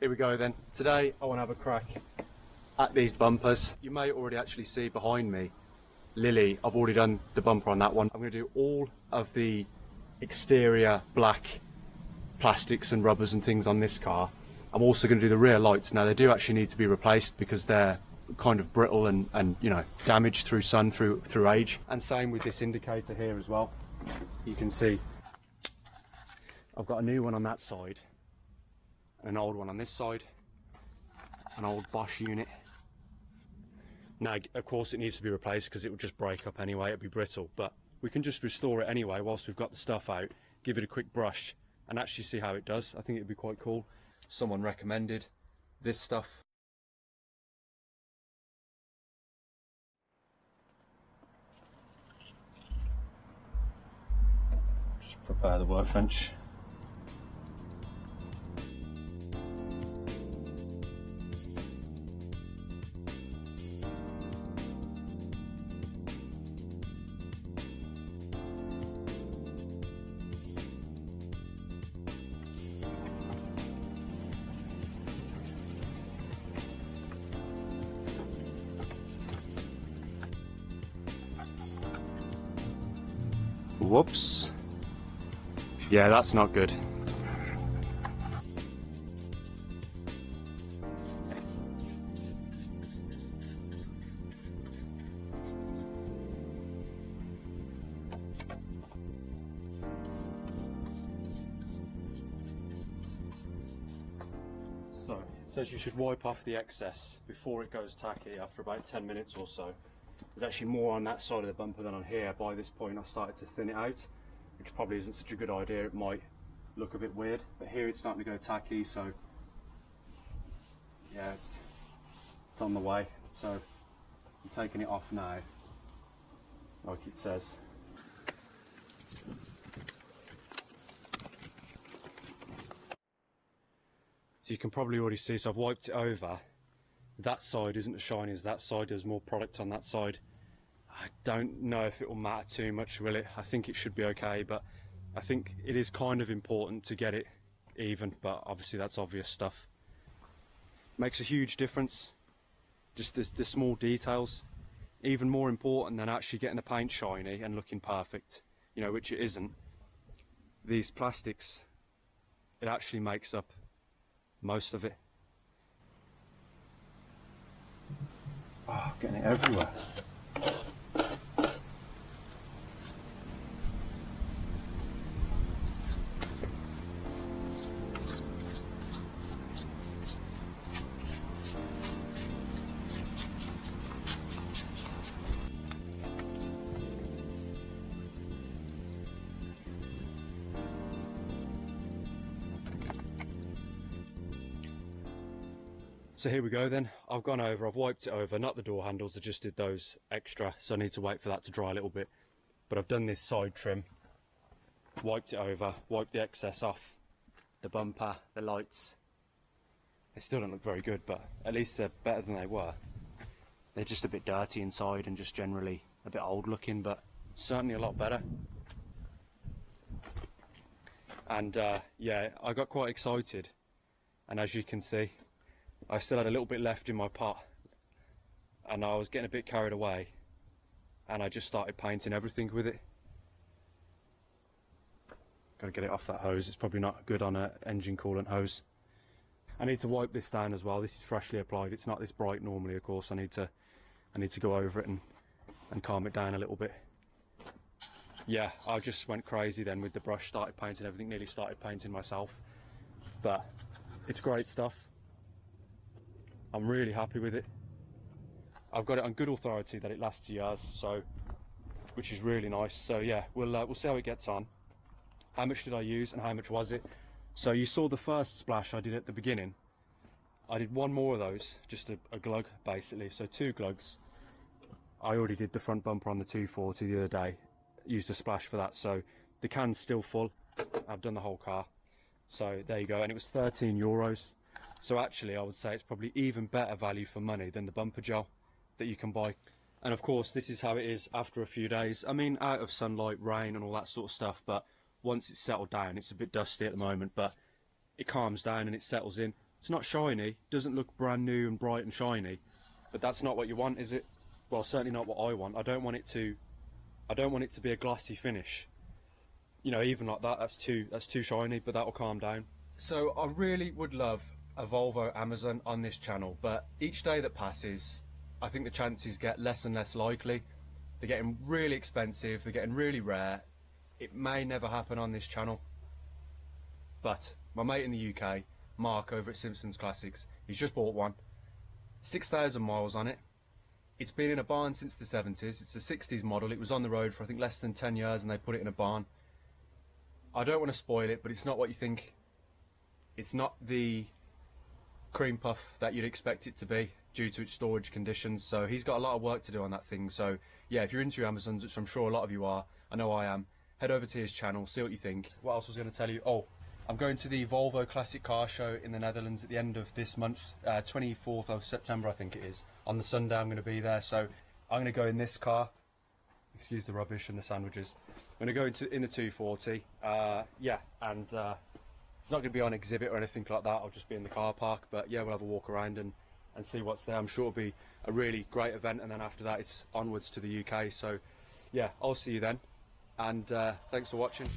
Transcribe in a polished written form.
Here we go then. Today I want to have a crack at these bumpers. You may already actually see behind me, Lily, I've already done the bumper on that one. I'm going to do all of the exterior black plastics and rubbers and things on this car. I'm also going to do the rear lights. Now they do actually need to be replaced because they're kind of brittle and you know, damaged through sun, through age. And same with this indicator here as well. You can see I've got a new one on that side, an old one on this side, an old Bosch unit. Now of course it needs to be replaced because it will just break up anyway, it'll be brittle, but we can just restore it anyway whilst we've got the stuff out, give it a quick brush and actually see how it does. I think it'd be quite cool. Someone recommended this stuff. Just prepare the workbench. Whoops. Yeah, that's not good. So, it says you should wipe off the excess before it goes tacky after about 10 minutes or so. There's actually more on that side of the bumper than on here. By this point I started to thin it out, which probably isn't such a good idea. It might look a bit weird, but here it's starting to go tacky, so yeah, it's on the way. So I'm taking it off now, like it says. So you can probably already see, so I've wiped it over. That side isn't as shiny as that side, there's more product on that side. I don't know if it will matter too much, will it? I think it should be okay, but I think it is kind of important to get it even, but obviously that's obvious stuff. Makes a huge difference, just the small details. Even more important than actually getting the paint shiny and looking perfect, you know, which it isn't. These plastics, it actually makes up most of it. Oh, getting it everywhere. So here we go then, I've gone over, I've wiped it over, not the door handles, I just did those extra, so I need to wait for that to dry a little bit. But I've done this side trim, wiped it over, wiped the excess off, the bumper, the lights. They still don't look very good, but at least they're better than they were. They're just a bit dirty inside and just generally a bit old looking, but certainly a lot better. And yeah, I got quite excited, and as you can see, I still had a little bit left in my pot and I was getting a bit carried away and I just started painting everything with it. Gotta get it off that hose, it's probably not good on an engine coolant hose. I need to wipe this down as well, this is freshly applied, it's not this bright normally of course. I need to go over it and calm it down a little bit. Yeah, I just went crazy then with the brush, started painting everything, nearly started painting myself. But it's great stuff. I'm really happy with it. I've got it on good authority that it lasts years, so which is really nice. So yeah, we'll see how it gets on. How much did I use and how much was it? So you saw the first splash I did at the beginning. I did one more of those, just a glug basically, so 2 glugs. I already did the front bumper on the 240 the other day, used a splash for that, so the can's still full. I've done the whole car, so there you go, and it was €13. So actually I would say it's probably even better value for money than the bumper gel that you can buy. And of course this is how it is after a few days. I mean, out of sunlight, rain and all that sort of stuff, but once it's settled down, it's a bit dusty at the moment, but it calms down and it settles in. It's not shiny, doesn't look brand new and bright and shiny, but that's not what you want, is it? Well, certainly not what I want. I don't want it to be a glossy finish. You know, even like that, that's too shiny, but that'll calm down. So I really would love a Volvo Amazon on this channel, but each day that passes, I think the chances get less and less likely. They're getting really expensive, they're getting really rare. It may never happen on this channel. But my mate in the UK, Mark over at Simpsons Classics, he's just bought one. 6,000 miles on it. It's been in a barn since the 70s. It's a 60s model. It was on the road for I think less than 10 years and they put it in a barn. I don't want to spoil it, but it's not what you think. It's not the cream puff that you'd expect it to be due to its storage conditions. So he's got a lot of work to do on that thing. So yeah, if you're into Amazons, which I'm sure a lot of you are, I know I am, head over to his channel, see what you think. What else was I going to tell you? Oh, I'm going to the Volvo Classic Car Show in the Netherlands at the end of this month, 24th of September I think it is. On the Sunday I'm going to be there, so I'm going to go in this car. Excuse the rubbish and the sandwiches. I'm going to go in the 240, yeah, and it's not going to be on exhibit or anything like that. I'll just be in the car park, but yeah, we'll have a walk around and see what's there. I'm sure it'll be a really great event, and then after that it's onwards to the UK. So yeah, I'll see you then, and thanks for watching.